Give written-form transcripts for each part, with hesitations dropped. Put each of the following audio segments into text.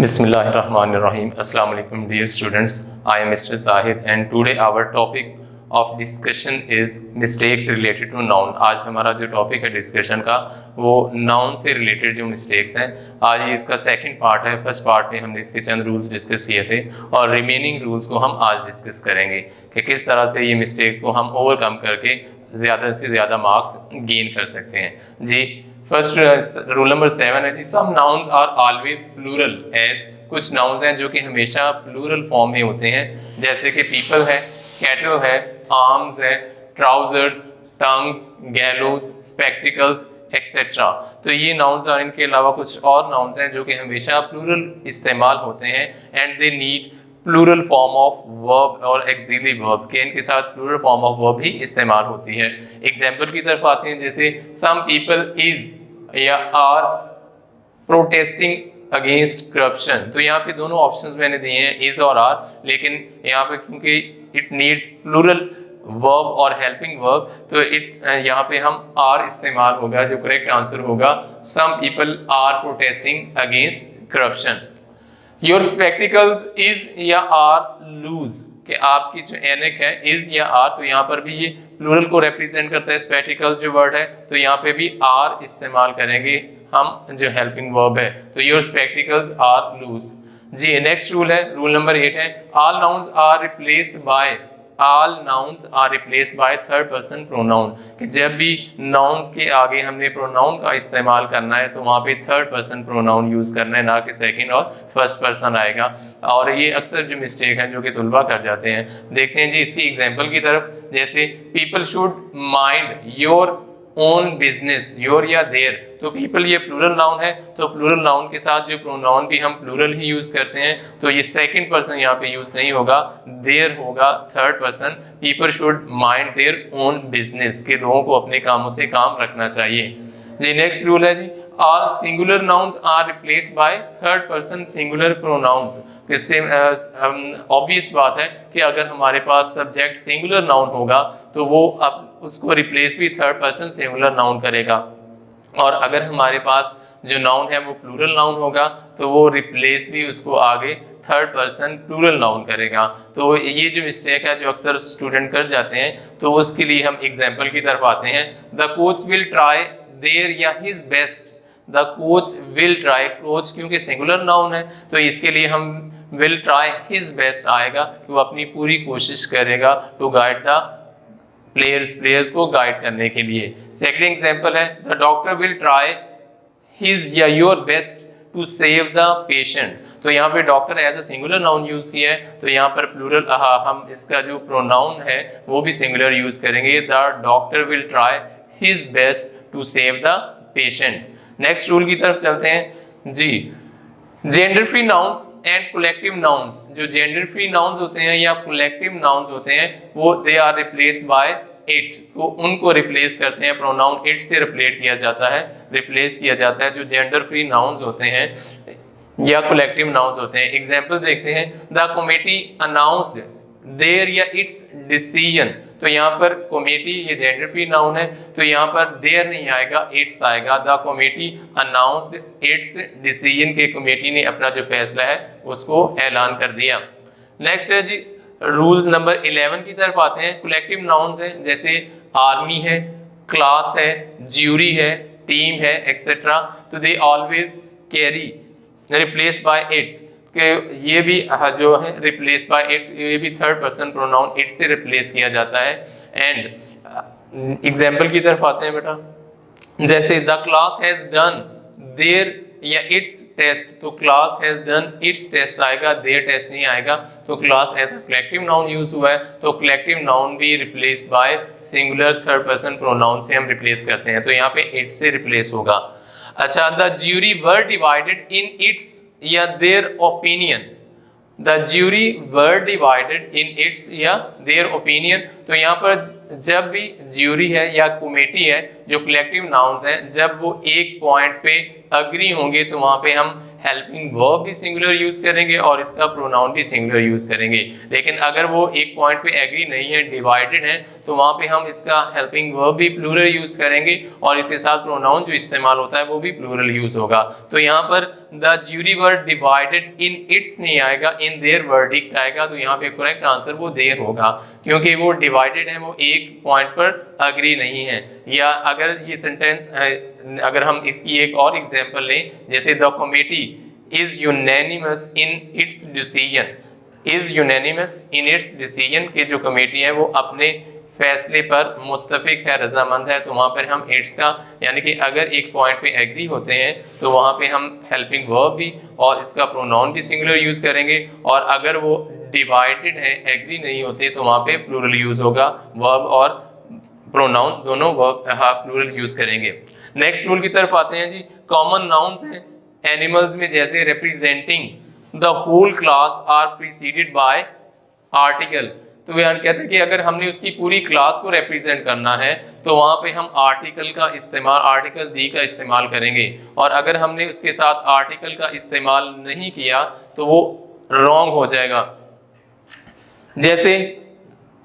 Bismillahirrahmanirrahim. Assalamu alaikum dear students. I am Mr. Zahid and today our topic of discussion is mistakes related to noun. आज हमारा जो topic है discussion का वो noun से related जो मिस्टेक्स हैं, आज ये इसका सेकंड पार्ट है। फर्स्ट पार्ट में हमने इसके चंद रूल्स डिस्कस किए थे और रिमेनिंग रूल्स को हम आज डिस्कस करेंगे कि किस तरह से ये मिस्टेक को हम ओवरकम करके ज़्यादा से ज़्यादा मार्क्स गेन कर सकते हैं। जी फर्स्ट रूल नंबर 7 है जी, some nouns are always plural as. कुछ नाउन्स हैं जो कि हमेशा प्लूरल फॉर्म में होते हैं, जैसे कि पीपल है, कैटल है, आर्म्स है, ट्राउजर्स, टंग्स, गैलोज, स्पेक्टिकल्स एक्सेट्रा। तो ये नाउन्स और इनके अलावा कुछ और नाउन्स हैं जो कि हमेशा प्लूरल इस्तेमाल होते हैं and they need plural form of verb और एक्सिलरी वर्ब के इनके साथ प्लूरल फॉर्म ऑफ वर्ब ही इस्तेमाल होती है। एग्जाम्पल की तरफ आते हैं, जैसे सम पीपल इज या आर प्रोटेस्टिंग अगेंस्ट करप्शन। तो यहाँ पे दोनों ऑप्शंस मैंने दिए हैं, इज और आर, लेकिन यहाँ पे क्योंकि इट नीड्स प्लूरल वर्ब और हेल्पिंग वर्ब तो यहाँ पे हम आर इस्तेमाल होगा, जो करेक्ट आंसर होगा some people are protesting against corruption. Your spectacles is या आर लूज, कि आपकी जो एनक है इज या आर, तो यहाँ पर भी ये प्लूरल को रिप्रेजेंट करता है। स्पेक्टिकल्स जो वर्ड है तो यहाँ पे भी आर इस्तेमाल करेंगे हम जो हेल्पिंग वर्ब है, तो योर स्पेक्टिकल्स आर लूज। जी नेक्स्ट रूल है, रूल नंबर 8 है, all nouns are replaced by, all nouns are replaced by third person pronoun, कि जब भी नाउन्स के आगे हमने प्रोनाउन का इस्तेमाल करना है तो वहाँ पे थर्ड पर्सन प्रोनाउन यूज करना है, ना कि सेकंड और फर्स्ट पर्सन आएगा। और ये अक्सर जो मिस्टेक है जो कि तुलबा कर जाते हैं। देखते हैं जी इसकी एग्जांपल की तरफ, जैसे people should mind your own business, your या देयर, तो पीपल ये प्लूरल नाउन है, तो प्लूरल नाउन के साथ जो प्रोनाउन भी हम प्लूरल ही यूज करते हैं, तो ये सेकंड पर्सन यहाँ पे यूज नहीं होगा, देयर होगा third person. People should mind their own business, के लोगों को अपने कामों से काम रखना चाहिए। जी नेक्स्ट रूल है जी, all singular nouns are replaced by third person singular pronouns. इससे ऑब्वियस बात है कि अगर हमारे पास सब्जेक्ट सिंगुलर नाउन होगा तो वो अब उसको रिप्लेस भी थर्ड पर्सन सिंगुलर नाउन करेगा, और अगर हमारे पास जो नाउन है वो प्लूरल नाउन होगा तो वो रिप्लेस भी उसको आगे थर्ड पर्सन प्लूरल नाउन करेगा। तो ये जो मिस्टेक है जो अक्सर स्टूडेंट कर जाते हैं, तो उसके लिए हम एग्जाम्पल की तरफ आते हैं। The coach will try their या his best, the coach will try, coach क्योंकि सिंगुलर नाउन है तो इसके लिए हम विल ट्राई हिज बेस्ट आएगा, कि वो अपनी पूरी कोशिश करेगा टू गाइड द प्लेयर्स को गाइड करने के लिए। सेकंड एग्जांपल है, the doctor will try his या your best to save the patient. तो यहाँ पे doctor as a singular noun use किया है, तो यहाँ पर प्लूरल हम इसका जो प्रोनाउन है वो भी सिंगुलर यूज करेंगे, the doctor will try his best to save the patient. Next rule की तरफ चलते हैं जी, gender free nouns and collective nouns. जो जेंडर फ्री नाउन्स होते हैं या कलेक्टिव नाउन्स होते हैं वो they are replaced by it, तो उनको रिप्लेस करते हैं, प्रोनाउन इट से रिप्लेस किया जाता है जो जेंडर फ्री नाउन्स होते हैं या कलेक्टिव नाउन्स होते हैं। एग्जाम्पल देखते हैं, द कमेटी अनाउंस्ड देयर या इट्स डिसीजन। तो यहाँ पर कमेटी ये जेंडर फ्री नाउन है, तो यहाँ पर देयर नहीं आएगा, इट्स आएगा। The committee announced it's decision, के कमेटी ने अपना जो फैसला है उसको ऐलान कर दिया। नेक्स्ट है जी रूल नंबर 11 की तरफ आते हैं। कलेक्टिव नाउन्स हैं, जैसे आर्मी है, क्लास है, ज्यूरी है, टीम है एक्सेट्रा, तो they always carry replace by it, कि ये भी जो है रिप्लेस बाय इट, ये भी थर्ड पर्सन प्रोनाउन इट से रिप्लेस किया जाता है। एंड एग्जाम्पल की तरफ आते हैं बेटा, जैसे the class has done their या इट्स टेस्ट, तो class has done its test आएगा, देयर टेस्ट नहीं आएगा, तो class as a collective noun use हुआ है, तो कलेक्टिव नाउन भी replace by singular third person pronoun से हम रिप्लेस करते हैं, तो यहाँ पे इट से रिप्लेस होगा। अच्छा, the jury were divided in its या their opinion, the jury were divided in its या देयर ओपिनियन, तो यहाँ पर जब भी ज्यूरी है या कमेटी है जो कलेक्टिव नाउन्स हैं, जब वो एक पॉइंट पे अग्री होंगे तो वहाँ पे हम हेल्पिंग वर्ब भी सिंगुलर यूज करेंगे और इसका प्रोनाउन भी सिंगुलर यूज करेंगे। लेकिन अगर वो एक पॉइंट पे एग्री नहीं है, डिवाइडेड है, तो वहाँ पे हम इसका हेल्पिंग वर्ब भी प्लूरल यूज करेंगे और इसके साथ प्रोनाउन जो इस्तेमाल होता है वो भी प्लूरल यूज होगा। तो यहाँ पर the jury were divided in it's नहीं आएगा, इन देयर वर्डिक्ट आएगा। तो यहाँ पे करेक्ट आंसर वो देयर होगा, क्योंकि वो डिवाइडेड है, वो एक पॉइंट पर अग्री नहीं है। या अगर ये सेंटेंस अगर हम इसकी एक और एग्जांपल लें, जैसे the committee is unanimous in its decision, is unanimous in its decision के जो कमेटी है वो अपने फैसले पर मुत्तफिक है, रजामंद है। तो वहाँ पर हम इट्स का यानी कि अगर एक पॉइंट पे एग्री होते हैं तो वहाँ पे हम हेल्पिंग वर्ब भी और इसका प्रोनाउन भी सिंगुलर यूज करेंगे, और अगर वो डिवाइडेड है, एग्री नहीं होते, तो वहाँ पे प्लूरल यूज होगा, वर्ब और प्रोनाउन दोनों वर्ब प्लूरल यूज करेंगे। नेक्स्ट रूल की तरफ आते हैं जी। कॉमन नाउन्स हैं एनिमल्स में, जैसे representing the whole class are preceded by article. तो यार कहते हैं कि अगर हमने उसकी पूरी क्लास को रिप्रेजेंट करना है तो वहां पे हम आर्टिकल का इस्तेमाल, आर्टिकल दी का इस्तेमाल करेंगे, और अगर हमने उसके साथ आर्टिकल का इस्तेमाल नहीं किया तो वो रॉन्ग हो जाएगा। जैसे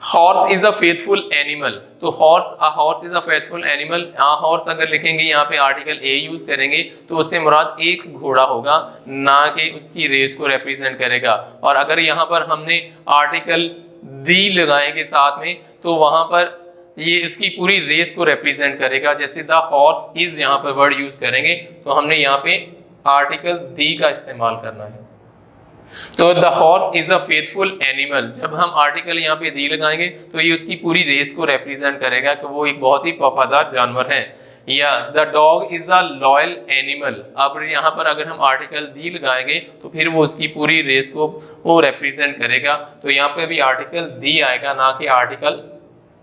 horse is a faithful animal, तो horse is a faithful animal, horse अगर लिखेंगे यहाँ पे आर्टिकल ए यूज करेंगे तो उससे मुराद एक घोड़ा होगा, ना कि उसकी रेस को रिप्रेजेंट करेगा। और अगर यहाँ पर हमने आर्टिकल दी लगाएंगे साथ में तो वहां पर ये उसकी पूरी रेस को रिप्रेजेंट करेगा। जैसे द हॉर्स इज यहाँ पर वर्ड यूज करेंगे तो हमने यहाँ पे आर्टिकल दी का इस्तेमाल करना है। तो the horse is a faithful animal, जब हम आर्टिकल यहाँ पे दी लगाएंगे तो ये उसकी पूरी रेस को रिप्रेजेंट करेगा कि वो एक बहुत ही वफादार जानवर है। या the dog is a loyal animal, अब यहाँ पर अगर हम आर्टिकल दी लगाएंगे तो फिर वो उसकी पूरी रेस को वो रिप्रेजेंट करेगा। तो यहाँ पे भी आर्टिकल दी आएगा, ना कि आर्टिकल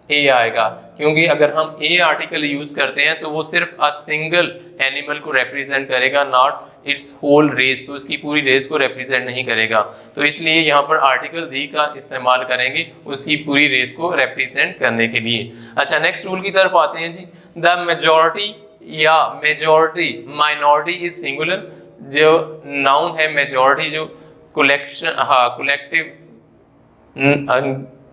ए आएगा, क्योंकि अगर हम ए आर्टिकल यूज करते हैं तो वो सिर्फ अ सिंगल एनिमल को रिप्रेजेंट करेगा, नॉट इट्स होल रेस, तो उसकी पूरी रेस को रिप्रेजेंट नहीं करेगा। तो इसलिए यहाँ पर आर्टिकल दी का इस्तेमाल करेंगे उसकी पूरी रेस को रिप्रेजेंट करने के लिए। अच्छा, नेक्स्ट रूल की तरफ आते हैं जी। द मेजॉरिटी या मेजॉरिटी, माइनॉरिटी इज सिंगुलर, जो नाउन है मेजॉरिटी, जो कलेक्शन कलेक्टिव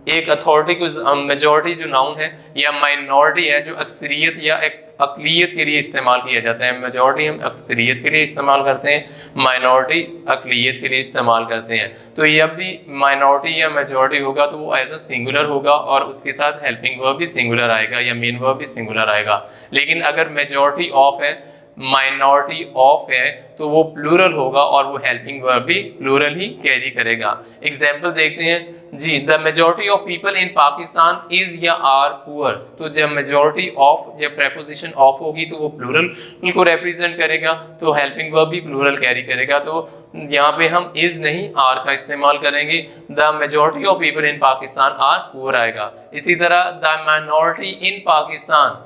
एक अथॉरिटी को मेजॉरिटी जो नाउन है, या माइनॉरिटी है जो अक्सरियत या एक अकलियत के लिए इस्तेमाल किया जाता है। मेजॉरिटी हम अक्सरियत के लिए इस्तेमाल करते हैं, माइनॉरिटी अकलियत के लिए इस्तेमाल करते हैं। तो जब भी माइनॉरिटी या मेजॉरिटी होगा तो वो एज अ सिंगुलर होगा और उसके साथ हेल्पिंग वर्ब भी सिंगुलर आएगा या मेन वर्ब भी सिंगुलर आएगा। लेकिन अगर मेजॉरिटी ऑफ है, माइनॉरिटी ऑफ है, तो वो प्लूरल होगा और वो हेल्पिंग वर्ब भी प्लूरल ही कैरी करेगा। एग्जाम्पल देखते हैं जी। The majority of people in Pakistan is या आर पुअर, तो जब मेजॉरिटी ऑफ, जब प्रेपोजिशन ऑफ होगी तो वो प्लूरल को रिप्रेजेंट करेगा, तो हेल्पिंग वर्ब भी प्लूरल कैरी करेगा। तो यहाँ पे हम इज नहीं आर का इस्तेमाल करेंगे। The majority of people in Pakistan are poor आएगा। इसी तरह the minority in Pakistan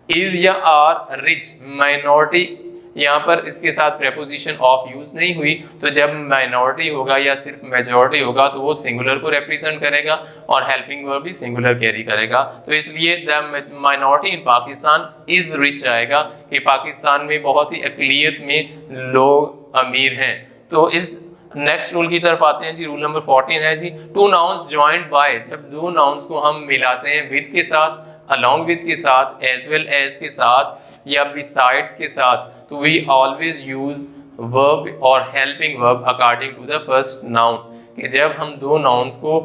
is या आर रिच, माइनॉरिटी यहाँ पर इसके साथ प्रेपोजिशन ऑफ यूज नहीं हुई, तो जब माइनॉरिटी होगा या सिर्फ मेजॉरिटी होगा तो वो सिंगुलर को रिप्रेजेंट करेगा और हेल्पिंग वर्ब भी सिंगुलर कैरी करेगा। तो इसलिए the minority in Pakistan is rich आएगा कि पाकिस्तान में बहुत ही अकलियत में लोग अमीर हैं। तो इस नेक्स्ट रूल की तरफ आते हैं जी। रूल नंबर 14 है जी। टू नाउन्स जॉइंड बाय, जब दो नाउन्स को हम मिलाते हैं विद के साथ, along with के साथ, as well as के साथ या besides के साथ, तो we always use verb और helping verb according to the first noun, कि जब हम दो nouns को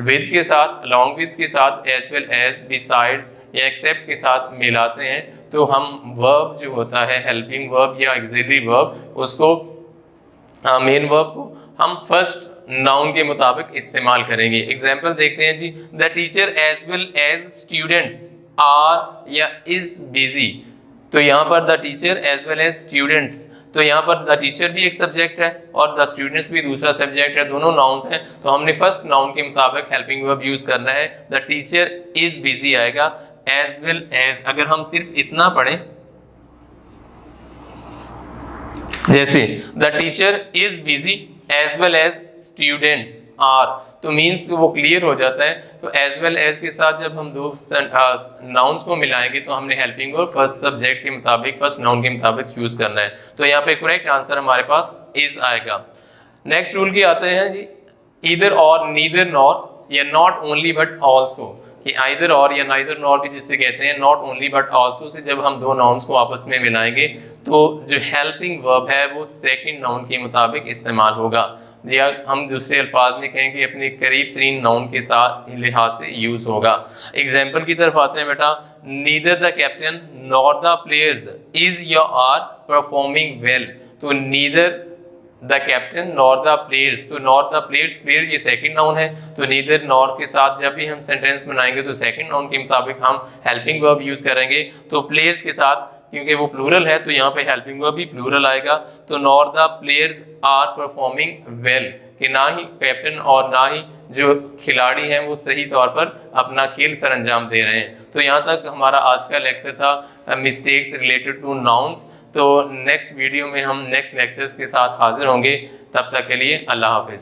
with के साथ, along with के साथ, as well as, besides या except के साथ मिलाते हैं तो हम verb जो होता है helping verb या auxiliary verb, उसको मेन वर्ब को हम फर्स्ट नाउन के मुताबिक इस्तेमाल करेंगे। एग्जाम्पल देखते हैं जी। The teacher as well as students are या इज बिजी, तो यहाँ पर the teacher as well as students, तो यहाँ पर द टीचर भी एक सब्जेक्ट है और द स्टूडेंट्स भी दूसरा सब्जेक्ट है, दोनों नाउन्स हैं। तो हमने फर्स्ट नाउन के मुताबिक हेल्पिंग वर्ब यूज करना है। द टीचर इज बिजी आएगा। एज वेल एज अगर हम सिर्फ इतना पढ़ें, जैसे the teacher is busy as well as students are, तो मीन्स वो क्लियर हो जाता है। तो एज वेल एज के साथ जब हम दो नाउन्स को मिलाएंगे तो हमने हेल्पिंग वर्ब फर्स्ट सब्जेक्ट के मुताबिक, फर्स्ट नाउन के मुताबिक यूज करना है। तो यहाँ पे करेक्ट आंसर हमारे पास इज आएगा। नेक्स्ट रूल की आते हैं जी। ईदर और, नीदर नॉर या नॉट ओनली बट ऑल्सो, कि आइदर और या नाइदर नॉर भी जिसे कहते हैं, not only but also say जब हम दो नाउन्स को आपस में मिलाएंगे तो जो हेल्पिंग वर्ब है वो सेकंड नाउन के मुताबिक इस्तेमाल होगा, या हम दूसरे अल्फाज में कहें कि अपने करीब तरीन नाउन के साथ लिहाज से यूज होगा। एग्जाम्पल की तरफ आते हैं बेटा, neither the captain nor the players is या आर परफॉर्मिंग वेल। तो neither the captain nor the players, तो नॉर द प्लेयर्स, प्लेयर ये सेकंड नाउन है, तो नीदर नॉर के साथ जब भी हम सेंटेंस बनाएंगे तो सेकंड नाउन के मुताबिक हम हेल्पिंग वर्ब यूज करेंगे। तो प्लेयर्स के साथ क्योंकि वो प्लूरल है तो यहाँ पे हेल्पिंग वर्ब भी प्लूरल आएगा, तो nor the players are performing well, कि ना ही कैप्टन और ना ही जो खिलाड़ी हैं वो सही तौर पर अपना खेल सरअंजाम दे रहे हैं। तो यहाँ तक हमारा आज का लेक्चर था मिस्टेक्स रिलेटेड टू नाउन्स। तो नेक्स्ट वीडियो में हम नेक्स्ट लेक्चर्स के साथ हाजिर होंगे, तब तक के लिए अल्लाह हाफिज।